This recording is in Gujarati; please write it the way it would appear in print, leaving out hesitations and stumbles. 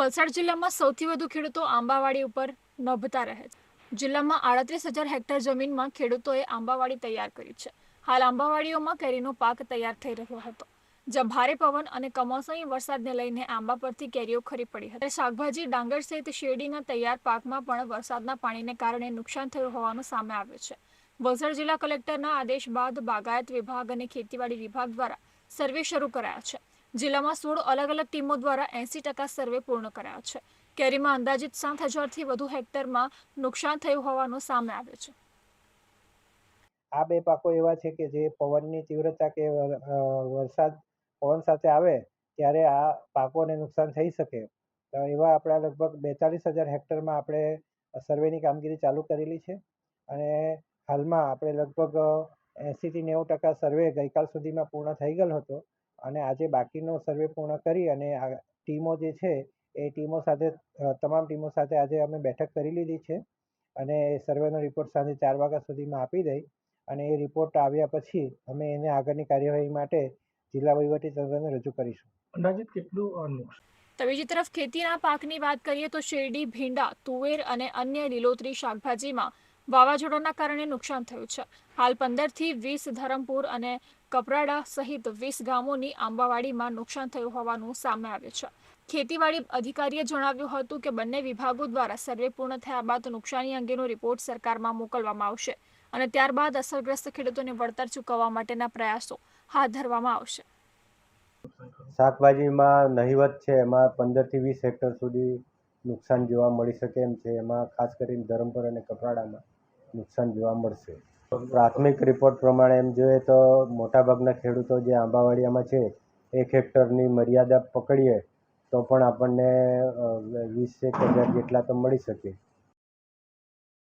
વલસાડ જિલ્લામાં સૌથી વધુ ખેડૂતો આંબાવાડી ઉપર નભતા રહે છે. જિલ્લામાં 38,000 હેક્ટર જમીનમાં ખેડૂતોએ આંબાવાડી તૈયાર કરી છે. હાલ આંબાવાડીઓમાં કેરીનો પાક તૈયાર થઈ રહ્યો હતો, જ્યાં ભારે પવન અને કમોસમી વરસાદને લઈને આંબા પરથી કેરીઓ ખરી પડી હતી. શાકભાજી, ડાંગર સહિત શેરડીના તૈયાર પાકમાં પણ વરસાદના પાણીને કારણે નુકસાન થયું હોવાનું સામે આવ્યું છે. વલસાડ જિલ્લા કલેક્ટરના આદેશ બાદ બાગાયત વિભાગ અને ખેતીવાડી વિભાગ દ્વારા સર્વે શરૂ કરાયા છે. જિલ્લામાં 16 અલગ અલગ ટીમો દ્વારા 80% સર્વે પૂર્ણ કરાયો છે. કેરીમાં અંદાજિત 7,000થી વધુ હેક્ટરમાં નુકસાન થયું હોવાનું સામે આવ્યું છે. આ બે પાકો એવા છે કે જે પવનની તીવ્રતા કે વરસાદ પવન સાથે આવે ત્યારે આ પાકોને નુકસાન થઈ શકે. તો એવા આપણા લગભગ 42,000 હેક્ટરમાં આપણે સર્વેની કામગીરી ચાલુ કરેલી છે અને હાલમાં આપણે લગભગ 80થી 90% સર્વે ગઈકાલ સુધીમાં પૂર્ણ થઈ ગયેલો હતો અને આજે બાકીનો સર્વે પૂર્ણ કરી અને આ ટીમો જે છે એ ટીમો સાથે તમામ ટીમો સાથે આજે અમે બેઠક કરી લીધી છે અને સર્વેનો રિપોર્ટ સાંજે 4 વાગ્યા સુધીમાં આપી દઈ અને એ રિપોર્ટ આવ્યા પછી અમે એને આગળની કાર્યવાહી માટે જિલ્લા વહીવટીતંત્રને રજૂ કરીશું. અંદાજિત કેટલું નુકસાન? તો બીજી તરફ ખેતીના પાકની વાત કરીએ તો શેરડી, ભીંડા, તુવેર અને અન્ય લીલોતરી શાકભાજીમાં વાવાઝોડાના કારણે નુકસાન થયું છે. હાલ 15થી 20 ધરમપુર અને કપરાડા સહિત 20 ગામોની આંબાવાડીમાં નુકસાન થયું હોવાનું સામે આવ્યું છે. ખેતીવાડી અધિકારીએ જણાવ્યું હતું કે બંને વિભાગો દ્વારા સર્વે પૂર્ણ થયા બાદ નુકસાની અંગેનો રિપોર્ટ સરકારમાં મોકલવામાં આવશે અને ત્યારબાદ અસરગ્રસ્ત ખેડૂતોને વળતર ચૂકવવા માટેના પ્રયાસો હાથ ધરવામાં આવશે. શાકભાજીમાં નહિવત છે, એમાં 15થી 20 હેક્ટર સુધી નુકસાન જોવા મળી શકે એમ છે. એમાં ખાસ કરીને ધરમપુર અને કપરાડામાં નુકસાન જોવા મળશે. પ્રાથમિક રિપોર્ટ પ્રમાણે એમ જોઈએ તો મોટાભાગના ખેડૂતો જે આંબાવાડિયામાં છે 1 હેક્ટરની મર્યાદા પકડીએ તો પણ આપણને 20,000 જેટલા તો મળી શકે.